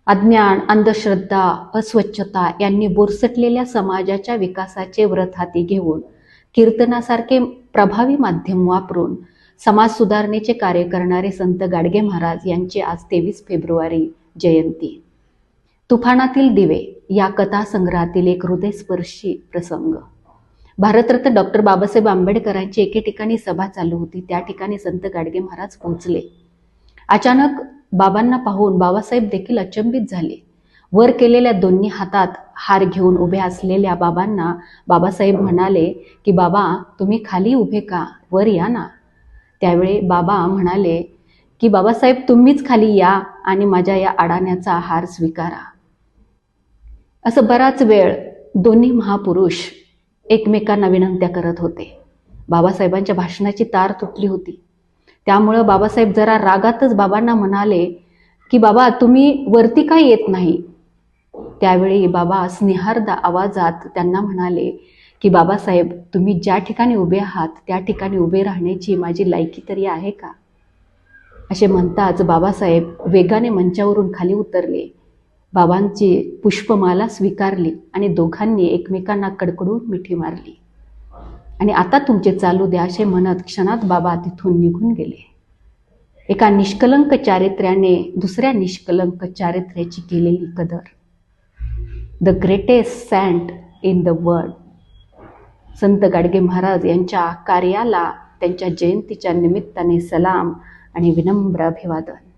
अज्ञान, अंधश्रद्धा, अस्वच्छता यांनी बोरसटलेल्या समाजाच्या विकासाचे व्रत हाती घेऊन कीर्तनासारखे प्रभावी माध्यम वापरून समाज सुधारणेचे कार्य करणारे संत गाडगे महाराज यांची आज 23 फेब्रुवारी जयंती. तुफानातील दिवे या कथासंग्रहातील एक हृदयस्पर्शी प्रसंग. भारतरत्न डॉक्टर बाबासाहेब आंबेडकरांची एके ठिकाणी सभा चालू होती. त्या ठिकाणी संत गाडगे महाराज पोहोचले. अचानक बाबांना पाहून बाबासाहेब देखील अचंबित झाले. वर केलेल्या दोन्ही हातात हार घेऊन उभे असलेल्या बाबांना बाबासाहेब म्हणाले की बाबा, तुम्ही खाली उभे का, वर या ना. त्यावेळी बाबा म्हणाले की बाबासाहेब, तुम्हीच खाली या आणि माझ्या या अडाण्याचा हार स्वीकारा. असं बराच वेळ दोन्ही महापुरुष एकमेकांना विनंत्या करत होते. बाबासाहेबांच्या भाषणाची तार तुटली होती. त्यामुळं बाबासाहेब जरा रागातच बाबांना म्हणाले की बाबा, तुम्ही वरती काय येत नाही. त्यावेळी बाबा स्नेहार्द आवाजात त्यांना म्हणाले की बाबासाहेब, तुम्ही ज्या ठिकाणी उभे आहात त्या ठिकाणी उभे राहण्याची माझी लायकी तरी आहे का. असे म्हणताच बाबासाहेब वेगाने मंचावरून खाली उतरले. बाबांची पुष्पमाला स्वीकारली आणि दोघांनी एकमेकांना कडकडून मिठी मारली आणि आता तुमचे चालू द्या असे म्हणत क्षणात बाबा तिथून निघून गेले. एका निष्कलंक चारित्र्याने दुसऱ्या निष्कलंक चारित्र्याची केलेली कदर. The greatest saint in the world. संत गाडगे महाराज यांच्या कार्याला त्यांच्या जयंतीच्या निमित्ताने सलाम आणि विनम्र अभिवादन.